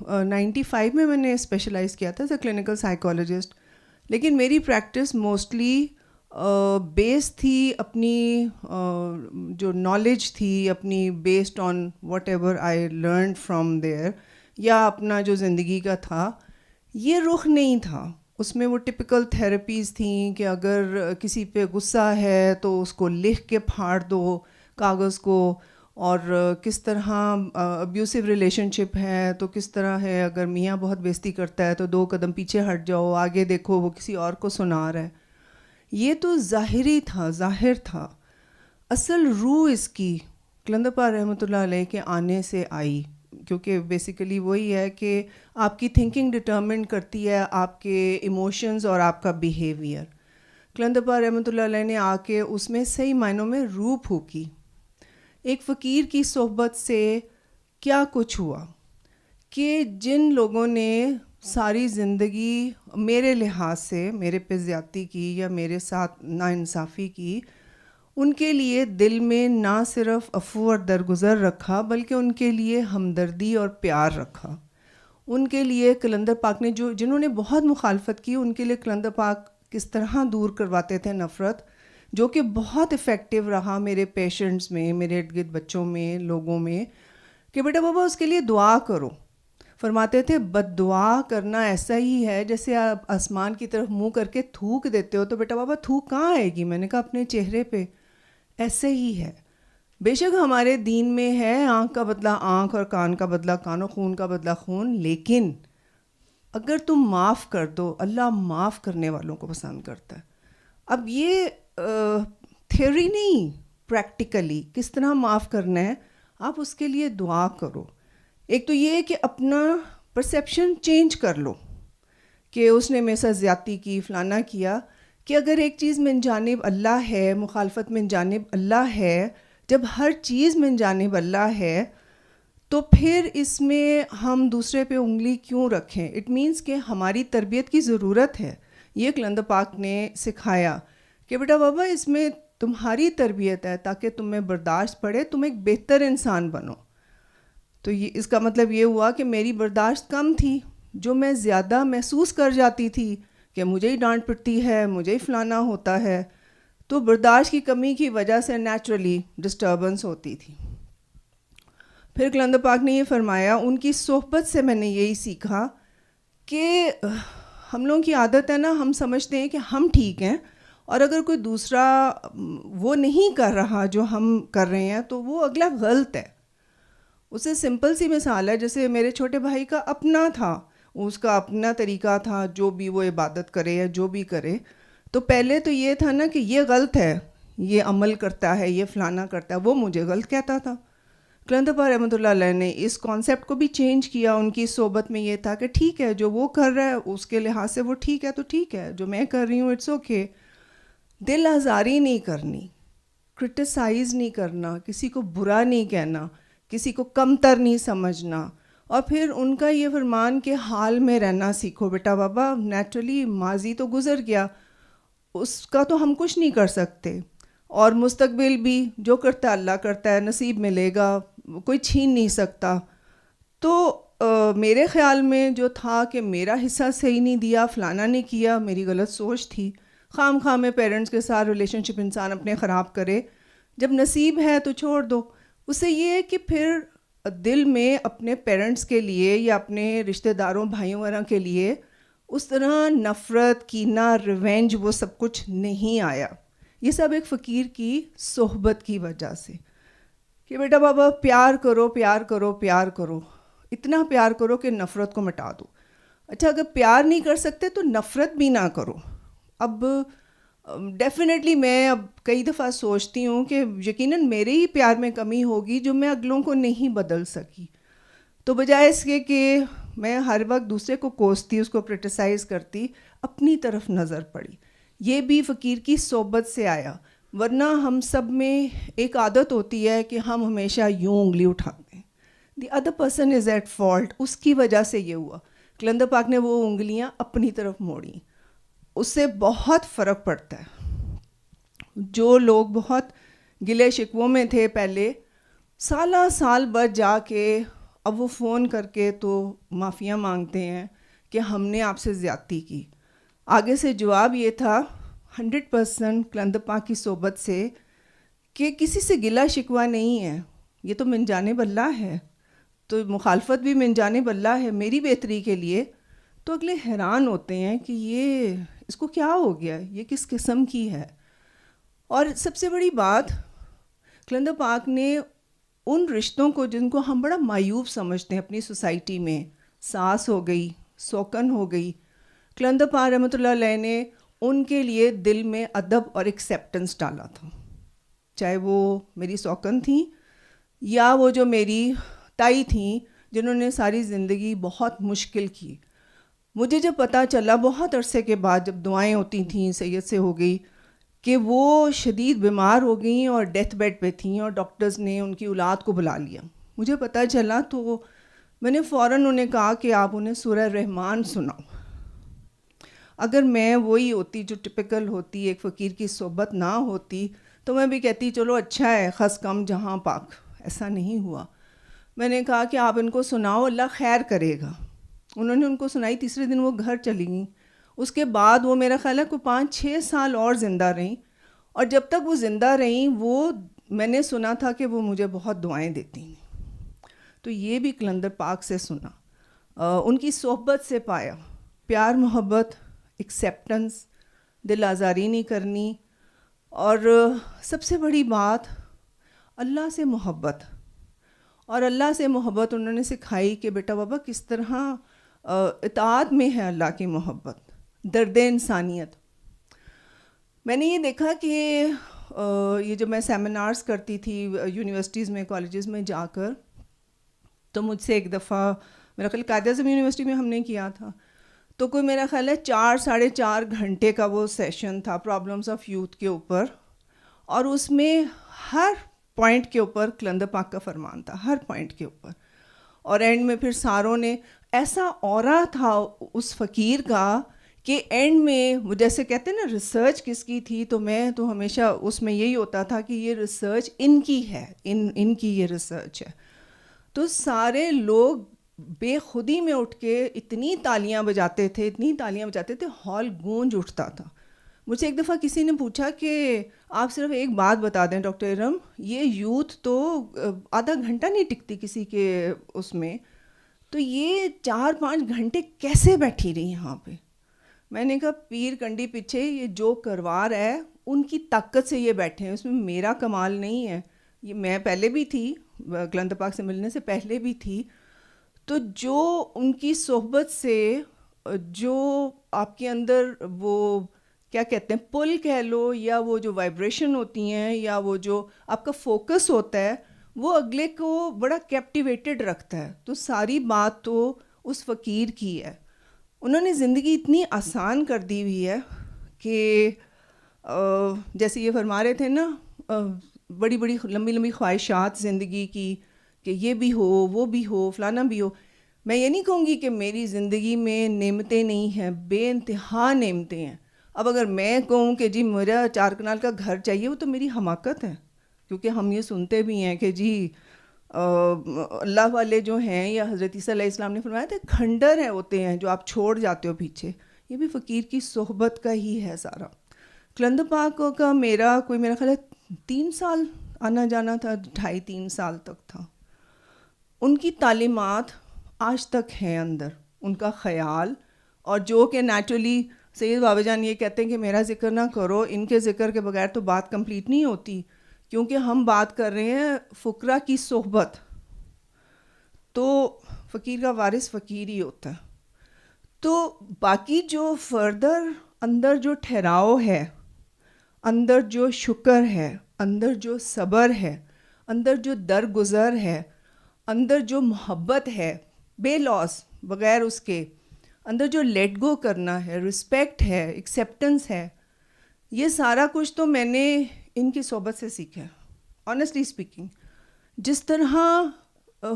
95 میں نے اسپیشلائز کیا تھا ایز اے کلینکل سائیکالوجسٹ، لیکن میری پریکٹس موسٹلی بیس تھی اپنی جو نالج تھی اپنی، based on whatever I learned from there, یا اپنا جو زندگی کا تھا یہ رخ نہیں تھا اس میں. وہ ٹپیکل تھیراپیز تھیں کہ اگر کسی پہ غصہ ہے تو اس کو لکھ کے پھاڑ دو کاغذ کو، اور کس طرح ابیوسو ریلیشن شپ ہے تو کس طرح ہے، اگر میاں بہت بےزتی کرتا ہے تو 2 قدم پیچھے ہٹ جاؤ، آگے دیکھو وہ کسی اور کو سنا رہا ہے. یہ تو ظاہری تھا، ظاہر تھا. اصل روح اس کی قلندر پال رحمۃ اللہ علیہ کے آنے سے آئی، کیونکہ بیسیکلی وہی ہے کہ آپ کی تھنکنگ ڈٹرمن کرتی ہے آپ کے ایموشنز اور آپ کا بیہیویئر. قلندر پال رحمۃ اللہ علیہ نے آ کے اس میں صحیح معنوں میں روح پھونکی. ایک فقیر کی صحبت سے کیا کچھ ہوا کہ جن لوگوں نے ساری زندگی میرے لحاظ سے میرے پہ زیادتی کی یا میرے ساتھ ناانصافی کی، ان کے لیے دل میں نہ صرف عفو اور درگزر رکھا بلکہ ان کے لیے ہمدردی اور پیار رکھا. ان کے لیے قلندر پاک نے جنہوں نے بہت مخالفت کی، ان کے لیے قلندر پاک کس طرح دور کرواتے تھے نفرت، جو کہ بہت افیکٹو رہا میرے پیشنٹس میں، میرے ارد گرد بچوں میں، لوگوں میں، کہ بیٹا بابا اس کے لیے دعا کرو. فرماتے تھے بد دعا کرنا ایسا ہی ہے جیسے آپ آسمان کی طرف منہ کر کے تھوک دیتے ہو، تو بیٹا بابا تھوک کہاں آئے گی؟ میں نے کہا اپنے چہرے پہ. ایسے ہی ہے. بے شک ہمارے دین میں ہے آنکھ کا بدلہ آنکھ اور کان کا بدلہ کان و خون کا بدلہ خون، لیکن اگر تم معاف کر دو، اللہ معاف کرنے والوں کو پسند کرتا ہے. اب یہ تھیوری نہیں، پریکٹیکلی کس طرح معاف کرنا ہے، آپ اس کے لیے دعا کرو. ایک تو یہ کہ اپنا پرسیپشن چینج کر لو کہ اس نے میرے ساتھ زیادتی کی، فلانا کیا، کہ اگر ایک چیز من جانب اللہ ہے، مخالفت من جانب اللہ ہے، جب ہر چیز من جانب اللہ ہے تو پھر اس میں ہم دوسرے پہ انگلی کیوں رکھیں؟ اٹ مینس کہ ہماری تربیت کی ضرورت ہے. یہ قلندر پاک نے سکھایا کہ بیٹا بابا اس میں تمہاری تربیت ہے تاکہ تمہیں برداشت پڑے، تم ایک بہتر انسان بنو. تو یہ اس کا مطلب یہ ہوا کہ میری برداشت کم تھی، جو میں زیادہ محسوس کر جاتی تھی کہ مجھے ہی ڈانٹ پڑتی ہے، مجھے ہی فلانا ہوتا ہے، تو برداشت کی کمی کی وجہ سے نیچرلی ڈسٹربنس ہوتی تھی. پھر قلندر پاک نے یہ فرمایا، ان کی صحبت سے میں نے یہی سیکھا کہ ہم لوگوں کی عادت ہے نا، ہم سمجھتے ہیں کہ ہم ٹھیک ہیں، اور اگر کوئی دوسرا وہ نہیں کر رہا جو ہم کر رہے ہیں تو وہ اگلا غلط ہے. اسے سمپل سی مثال ہے، جیسے میرے چھوٹے بھائی کا اپنا تھا، اس کا اپنا طریقہ تھا، جو بھی وہ عبادت کرے یا جو بھی کرے، تو پہلے تو یہ تھا نا کہ یہ غلط ہے، یہ عمل کرتا ہے، یہ فلانا کرتا ہے، وہ مجھے غلط کہتا تھا. قلندر پاک رحمۃ اللہ علیہ نے اس کانسیپٹ کو بھی چینج کیا. ان کی صحبت میں یہ تھا کہ ٹھیک ہے جو وہ کر رہا ہے اس کے لحاظ سے وہ ٹھیک ہے تو ٹھیک ہے، جو میں کر رہی ہوں اٹس اوکے. دل آزاری نہیں کرنی، کرٹیسائز نہیں کرنا، کسی کو برا نہیں کہنا، کسی کو کمتر نہیں سمجھنا. اور پھر ان کا یہ فرمان کہ حال میں رہنا سیکھو. بیٹا بابا نیچرلی ماضی تو گزر گیا، اس کا تو ہم کچھ نہیں کر سکتے، اور مستقبل بھی جو کرتا ہے اللہ کرتا ہے، نصیب ملے گا، کوئی چھین نہیں سکتا. تو میرے خیال میں جو تھا کہ میرا حصہ صحیح نہیں دیا، فلانا نے کیا، میری غلط سوچ تھی. خام خواہ میں پیرنٹس کے ساتھ ریلیشن شپ انسان اپنے خراب کرے، جب نصیب ہے تو چھوڑ دو. اس سے یہ ہے کہ پھر دل میں اپنے پیرنٹس کے لیے یا اپنے رشتہ داروں بھائیوں وغیرہ کے لیے اس طرح نفرت، کینہ، ریونج وہ سب کچھ نہیں آیا. یہ سب ایک فقیر کی صحبت کی وجہ سے کہ بیٹا بابا پیار کرو، پیار کرو، پیار کرو، اتنا پیار کرو کہ نفرت کو مٹا دو. اچھا اگر پیار نہیں کر سکتے تو نفرت بھی نہ کرو. اب ڈیفینیٹلی میں اب کئی دفعہ سوچتی ہوں کہ یقیناً میرے ہی پیار میں کمی ہوگی جو میں اگلوں کو نہیں بدل سکی. تو بجائے اس کے کہ میں ہر وقت دوسرے کو کوستی، اس کو کرٹیسائز کرتی، اپنی طرف نظر پڑی. یہ بھی فقیر کی صحبت سے آیا، ورنہ ہم سب میں ایک عادت ہوتی ہے کہ ہم ہمیشہ یوں انگلی اٹھاتے ہیں، the other person is at fault. اس کی وجہ سے یہ ہوا. قلندر پاک نے وہ انگلیاں اپنی طرف موڑیں. اس سے بہت فرق پڑتا ہے. جو لوگ بہت گلے شکووں میں تھے پہلے، سالہ سال بعد جا کے اب وہ فون کر کے تو معافیاں مانگتے ہیں کہ ہم نے آپ سے زیادتی کی. آگے سے جواب یہ تھا 100% کلندر پاک کی صحبت سے کہ کسی سے گلہ شکوہ نہیں ہے, یہ تو من جانب اللہ ہے, تو مخالفت بھی من جانب اللہ ہے میری بہتری کے لیے. تو اگلے حیران ہوتے ہیں کہ یہ اس کو کیا ہو گیا, یہ کس قسم کی ہے. اور سب سے بڑی بات, کلندر پاک نے ان رشتوں کو جن کو ہم بڑا معیوب سمجھتے ہیں اپنی سوسائٹی میں, ساس ہو گئی, سوکن ہو گئی, کلندر پاک رحمۃ اللہ علیہ نے ان کے لیے دل میں ادب اور ایکسیپٹنس ڈالا تھا. چاہے وہ میری سوکن تھیں یا وہ جو میری تائی تھیں جنہوں نے ساری زندگی بہت مشکل کی. مجھے جب پتہ چلا بہت عرصے کے بعد, جب دعائیں ہوتی تھیں سید سے ہو گئی, کہ وہ شدید بیمار ہو گئیں اور ڈیتھ بیڈ پہ تھیں اور ڈاکٹرز نے ان کی اولاد کو بلا لیا. مجھے پتہ چلا تو میں نے فوراً انہیں کہا کہ آپ انہیں سورہ رحمان سناؤ. اگر میں وہی ہوتی جو ٹپیکل ہوتی, ایک فقیر کی صحبت نہ ہوتی, تو میں بھی کہتی چلو اچھا ہے, خس کم جہاں پاک. ایسا نہیں ہوا. میں نے کہا کہ آپ ان کو سناؤ, اللہ خیر کرے گا. انہوں نے ان کو سنائی, تیسرے دن وہ گھر چلی گئیں. اس کے بعد وہ میرا خیال ہے کوئی 5-6 سال اور زندہ رہیں, اور جب تک وہ زندہ رہیں وہ میں نے سنا تھا کہ وہ مجھے بہت دعائیں دیتی ہیں. تو یہ بھی کلندر پاک سے سنا, ان کی صحبت سے پایا. پیار محبت, ایکسیپٹنس, دل آزاری نہیں کرنی, اور سب سے بڑی بات اللہ سے محبت. اور اللہ سے محبت انہوں نے سکھائی کہ بیٹا بابا کس طرح اطاعت میں ہے اللہ کی محبت, درد انسانیت. میں نے یہ دیکھا کہ یہ جو میں سیمینارز کرتی تھی یونیورسٹیز میں, کالجز میں جا کر, تو مجھ سے ایک دفعہ میرا خیال قائد اعظم یونیورسٹی میں ہم نے کیا تھا, تو کوئی میرا خیال ہے 4-4.5 گھنٹے کا وہ سیشن تھا پرابلمس آف یوتھ کے اوپر, اور اس میں ہر پوائنٹ کے اوپر کلندر پاک کا فرمان تھا, ہر پوائنٹ کے اوپر. اور اینڈ میں پھر ساروں نے ایسا اورا تھا اس فقیر کا کہ اینڈ میں وہ جیسے کہتے ہیں نا ریسرچ کس کی تھی, تو میں تو ہمیشہ اس میں یہی ہوتا تھا کہ یہ ریسرچ ان کی ہے, ان کی یہ ریسرچ ہے. تو سارے لوگ بے خودی میں اٹھ کے اتنی تالیاں بجاتے تھے, ہال گونج اٹھتا تھا. مجھ سے ایک دفعہ کسی نے پوچھا کہ آپ صرف ایک بات بتا دیں ڈاکٹر ارم, یہ یوتھ تو آدھا گھنٹہ نہیں ٹکتی کسی کے اس میں, تو یہ 4-5 گھنٹے کیسے بیٹھی رہی یہاں پہ؟ میں نے کہا پیر کنڈی پیچھے یہ جو کروا رہا ہے ان کی طاقت سے یہ بیٹھے ہیں, اس میں میرا کمال نہیں ہے. یہ میں پہلے بھی تھی, کلندر پاک سے ملنے سے پہلے بھی تھی, تو جو ان کی صحبت سے جو آپ کے اندر وہ کیا کہتے ہیں پل کہہ لو, یا وہ جو وائبریشن ہوتی ہیں, یا وہ جو آپ کا فوکس ہوتا ہے, وہ اگلے کو بڑا کیپٹیویٹڈ رکھتا ہے. تو ساری بات تو اس فقیر کی ہے. انہوں نے زندگی اتنی آسان کر دی ہوئی ہے کہ جیسے یہ فرما رہے تھے نا, بڑی بڑی لمبی لمبی خواہشات زندگی کی کہ یہ بھی ہو, وہ بھی ہو, فلانا بھی ہو. میں یہ نہیں کہوں گی کہ میری زندگی میں نعمتیں نہیں ہیں, بے انتہا نعمتیں ہیں. اب اگر میں کہوں کہ جی میرا 4 کنال کا گھر چاہیے, وہ تو میری حماقت ہے, کیونکہ ہم یہ سنتے بھی ہیں کہ جی اللہ والے جو ہیں, یا حضرت عیسیٰ علیہ السلام نے فرمایا تھا کھنڈر ہیں ہوتے ہیں جو آپ چھوڑ جاتے ہو پیچھے. یہ بھی فقیر کی صحبت کا ہی ہے سارا. کلندر پاک کا میرا خیال ہے 3 سال آنا جانا تھا, 2.5-3 سال تک تھا. ان کی تعلیمات آج تک ہیں اندر, ان کا خیال, اور جو کہ نیچرلی سید بابا جان یہ کہتے ہیں کہ میرا ذکر نہ کرو, ان کے ذکر کے بغیر تو بات کمپلیٹ نہیں ہوتی, کیونکہ ہم بات کر رہے ہیں فقراء کی صحبت. تو فقیر کا وارث فقیر ہی ہوتا ہے. تو باقی جو فردر اندر جو ٹھہراؤ ہے, اندر جو شکر ہے, اندر جو صبر ہے, اندر جو درگزر ہے, اندر جو محبت ہے بے لوس بغیر اس کے, اندر جو لیٹ گو کرنا ہے, رسپیکٹ ہے, ایکسیپٹنس ہے, یہ سارا کچھ تو میں نے ان کی صحبت سے سیکھا ہے. آنیسٹلی اسپیکنگ, جس طرح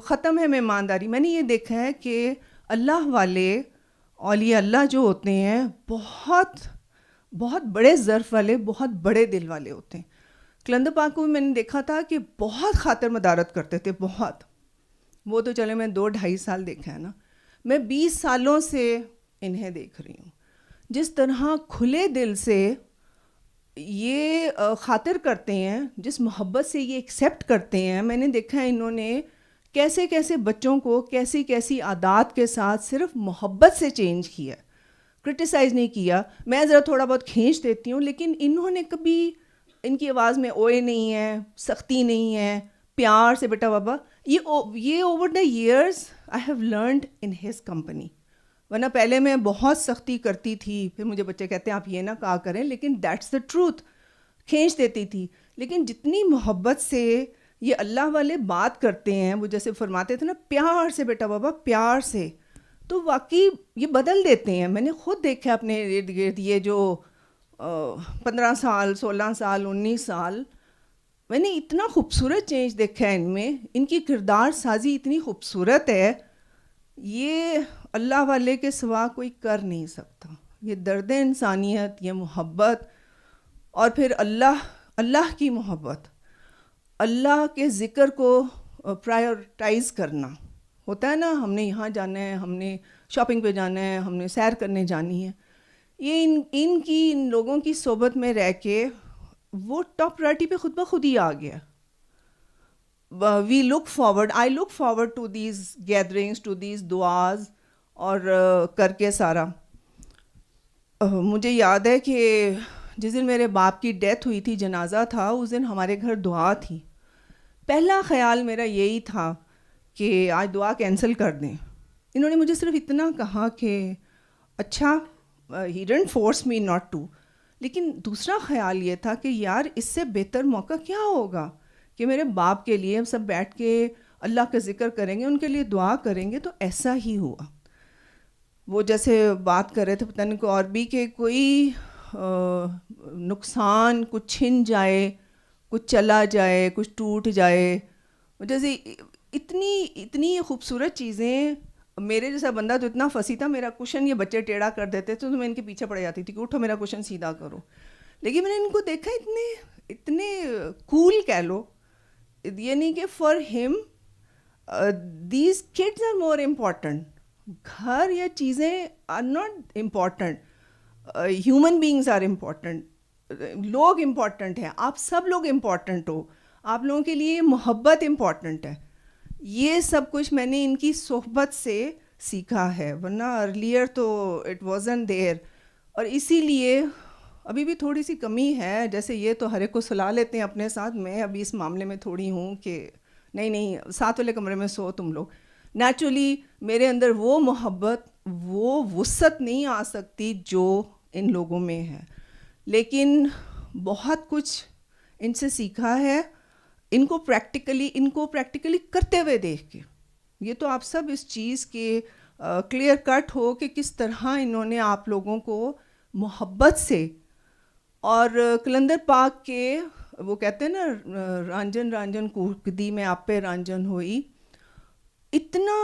ختم ہے مہمانداری, میں نے یہ دیکھا ہے کہ اللہ والے اولیاء اللہ جو ہوتے ہیں بہت بہت بڑے ظرف والے, بہت بڑے دل والے ہوتے ہیں. کلندر پاک کو میں نے دیکھا تھا کہ بہت خاطر مدارت کرتے تھے, بہت. وہ تو چلے میں 2-2.5 سال دیکھا ہے نا, میں 20 سالوں سے انہیں دیکھ رہی ہوں. جس طرح کھلے دل سے یہ خاطر کرتے ہیں, جس محبت سے یہ ایکسیپٹ کرتے ہیں, میں نے دیکھا ہے انہوں نے کیسے کیسے بچوں کو کیسی کیسی عادات کے ساتھ صرف محبت سے چینج کیا, کرٹیسائز نہیں کیا. میں ذرا تھوڑا بہت کھینچ دیتی ہوں, لیکن انہوں نے کبھی, ان کی آواز میں اوئے نہیں ہے, سختی نہیں ہے, پیار سے بیٹا بابا. یہ over the years I have learned in his company. ورنہ پہلے میں بہت سختی کرتی تھی, پھر مجھے بچے کہتے ہیں آپ یہ نہ کہا کریں, لیکن دیٹس دا ٹروتھ, کھینچ دیتی تھی. لیکن جتنی محبت سے یہ اللہ والے بات کرتے ہیں, وہ جیسے فرماتے تھے نا پیار سے بیٹا بابا, پیار سے, تو واقعی یہ بدل دیتے ہیں. میں نے خود دیکھا اپنے ارد گرد, یہ جو 15 سال 16 سال 19 سال, میں نے اتنا خوبصورت چینج دیکھا ہے ان میں. ان کی کردار سازی اتنی خوبصورت ہے, یہ اللہ والے کے سوا کوئی کر نہیں سکتا. یہ درد انسانیت, یہ محبت, اور پھر اللہ کی محبت, اللہ کے ذکر کو پرائیورٹائز کرنا ہوتا ہے نا. ہم نے یہاں جانا ہے, ہم نے شاپنگ پہ جانا ہے, ہم نے سیر کرنے جانی ہے. یہ ان لوگوں کی صحبت میں رہ کے وہ ٹاپ پرائرٹی پہ خود بخود ہی آ گیا. I look forward to these gatherings, to these duas, اور کر کے سارا. مجھے یاد ہے کہ جس دن میرے باپ کی ڈیتھ ہوئی تھی, جنازہ تھا, اس دن ہمارے گھر دعا تھی. پہلا خیال میرا یہی تھا کہ آج دعا کینسل کر دیں. انہوں نے مجھے صرف اتنا کہا کہ اچھا, he didn't force me not to. لیکن دوسرا خیال یہ تھا کہ یار اس سے بہتر موقع کیا ہوگا کہ میرے باپ کے لیے ہم سب بیٹھ کے اللہ کا ذکر کریں گے, ان کے لیے دعا کریں گے. تو ایسا ہی ہوا. وہ جیسے بات کر رہے تھے پتہ نہیں کو اور بھی, کہ کوئی نقصان, کچھ چھن جائے, کچھ چلا جائے, کچھ ٹوٹ جائے, جیسے اتنی خوبصورت چیزیں. میرے جیسا بندہ تو اتنا پھنسی تھا, میرا کوشن یہ بچے ٹیڑھا کر دیتے تھے تو میں ان کے پیچھے پڑ جاتی تھی کہ اٹھو میرا کوشن سیدھا کرو. لیکن میں نے ان کو دیکھا اتنے کول کہہ لو, یہ نہیں کہ فار ہم these kids are more important. گھر یا چیزیں are not important, human beings are important, لوگ امپورٹنٹ ہیں, آپ سب لوگ امپورٹنٹ ہو, آپ لوگوں کے لیے محبت امپورٹنٹ ہے. یہ سب کچھ میں نے ان کی صحبت سے سیکھا ہے, ورنہ ارلیئر تو اٹ وازنٹ دیر. اور اسی لیے ابھی بھی تھوڑی سی کمی ہے. جیسے یہ تو ہر ایک کو سلا لیتے ہیں اپنے ساتھ, میں ابھی اس معاملے میں تھوڑی ہوں کہ نہیں ساتھ والے کمرے میں سو تم لوگ. نیچرلی میرے اندر وہ محبت, وہ وسعت نہیں آ سکتی جو ان لوگوں میں ہے. لیکن بہت کچھ ان سے سیکھا ہے, ان کو پریکٹیکلی کرتے ہوئے دیکھ کے. یہ تو آپ سب اس چیز کے کلیئر کٹ ہو کہ کس طرح انہوں نے آپ لوگوں کو محبت سے, اور کلندر پاک کے وہ کہتے ہیں نا رانجن کوکدی میں آپ پہ رانجن ہوئی, اتنا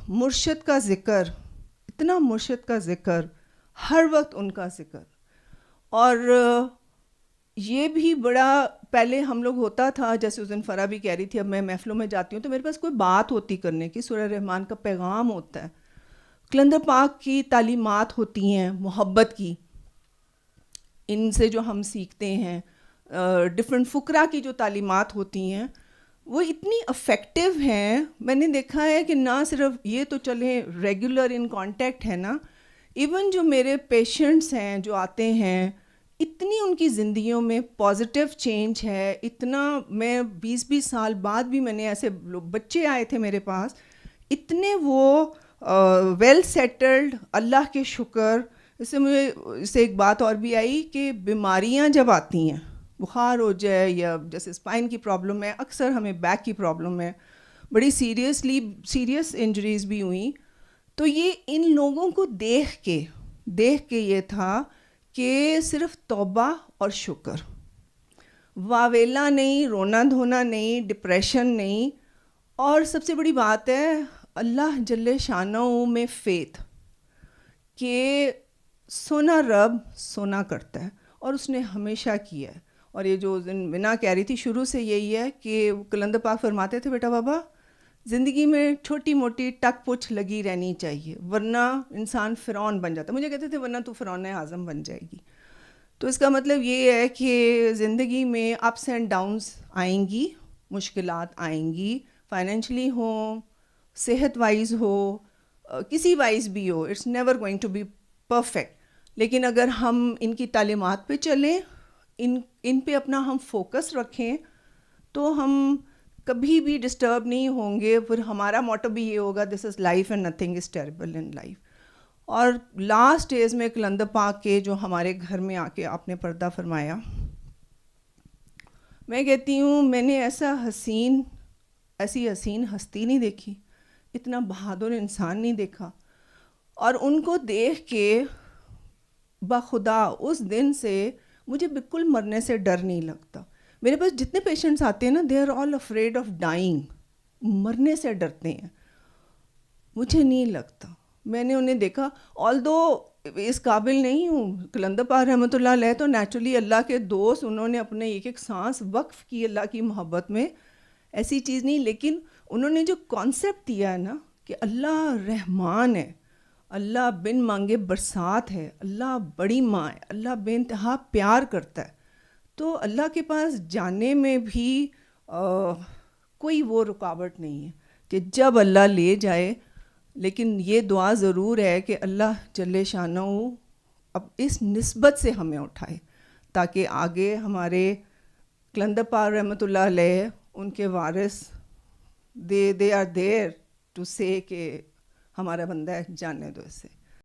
مرشد کا ذکر, ہر وقت ان کا ذکر. اور یہ بھی بڑا پہلے ہم لوگ ہوتا تھا, جیسے اس دن فرا بھی کہہ رہی تھی, اب میں محفلوں میں جاتی ہوں تو میرے پاس کوئی بات ہوتی کرنے کی, سورہ رحمان کا پیغام ہوتا ہے, کلندر پاک کی تعلیمات ہوتی ہیں محبت کی, ان سے جو ہم سیکھتے ہیں, ڈفرینٹ فقرا کی جو تعلیمات ہوتی ہیں وہ اتنی افیکٹو ہیں. میں نے دیکھا ہے کہ نہ صرف یہ تو چلیں ریگولر ان کانٹیکٹ ہے نا, ایون جو میرے پیشنٹس ہیں جو آتے ہیں, اتنی ان کی زندگیوں میں پازیٹیو چینج ہے. اتنا میں 20 سال بعد بھی میں نے ایسے بچے آئے تھے میرے پاس, اتنے وہ ویل سیٹلڈ, اللہ کے شکر. اس سے مجھے اس سے ایک بات اور بھی آئی کہ بیماریاں جب آتی ہیں, بخار ہو جائے یا جیسے اسپائن کی پرابلم ہے, اکثر ہمیں بیک کی پرابلم ہے, بڑی سیریس انجریز بھی ہوئیں, تو یہ ان لوگوں کو دیکھ کے یہ تھا کہ صرف توبہ اور شکر, واویلا نہیں, رونا دھونا نہیں, ڈپریشن نہیں. اور سب سے بڑی بات ہے اللہ جل شانہ میں فیتھ, کہ سونا رب سونا کرتا ہے اور اس نے ہمیشہ کیا ہے. اور یہ جو بنا کہہ رہی تھی شروع سے یہی ہے کہ کلندر پاک فرماتے تھے بیٹا بابا زندگی میں چھوٹی موٹی ٹک پچھ لگی رہنی چاہیے، ورنہ انسان فرعون بن جاتا ہے. مجھے کہتے تھے ورنہ تو فرعون اعظم بن جائے گی. تو اس کا مطلب یہ ہے کہ زندگی میں اپس اینڈ ڈاؤنس آئیں گی، مشکلات آئیں گی، فائنینشلی ہوں، صحت وائز ہو، کسی وائز بھی ہو، it's never going to be perfect. لیکن اگر ہم ان کی تعلیمات پہ چلیں، ان پہ اپنا ہم فوکس رکھیں، تو ہم کبھی بھی ڈسٹرب نہیں ہوں گے. پھر ہمارا موٹو بھی یہ ہوگا، this is life and nothing is terrible in life. اور لاسٹ ڈیز میں کلندر پاک کے جو ہمارے گھر میں آ کے آپ نے پردہ فرمایا، میں کہتی ہوں میں نے ایسی حسین ہستی نہیں دیکھی، اتنا بہادر انسان نہیں دیکھا. اور ان کو دیکھ کے بخدا اس دن سے مجھے بالکل مرنے سے ڈر نہیں لگتا. میرے پاس جتنے پیشنٹس آتے ہیں نا، they are all afraid of dying, مرنے سے ڈرتے ہیں. مجھے نہیں لگتا. میں نے انہیں دیکھا، آلدو اس قابل نہیں ہوں. کلندر پاک رحمۃ اللہ علیہ تو نیچرلی اللہ کے دوست، انہوں نے اپنے ایک ایک سانس وقف کی اللہ کی محبت میں، ایسی چیز نہیں. لیکن انہوں نے جو کانسیپٹ دیا ہے نا کہ اللہ رحمان ہے، اللہ بن مانگے برسات ہے، اللہ بڑی ماں ہے، اللہ بے انتہا پیار کرتا ہے. تو اللہ کے پاس جانے میں بھی کوئی وہ رکاوٹ نہیں ہے کہ جب اللہ لے جائے. لیکن یہ دعا ضرور ہے کہ اللہ جل شانہ اب اس نسبت سے ہمیں اٹھائے، تاکہ آگے ہمارے کلندر پاک رحمۃ اللہ علیہ، ان کے وارث، دے آر دیر ٹو سے کہ ہمارا بندہ ہے، جانے دو اسے.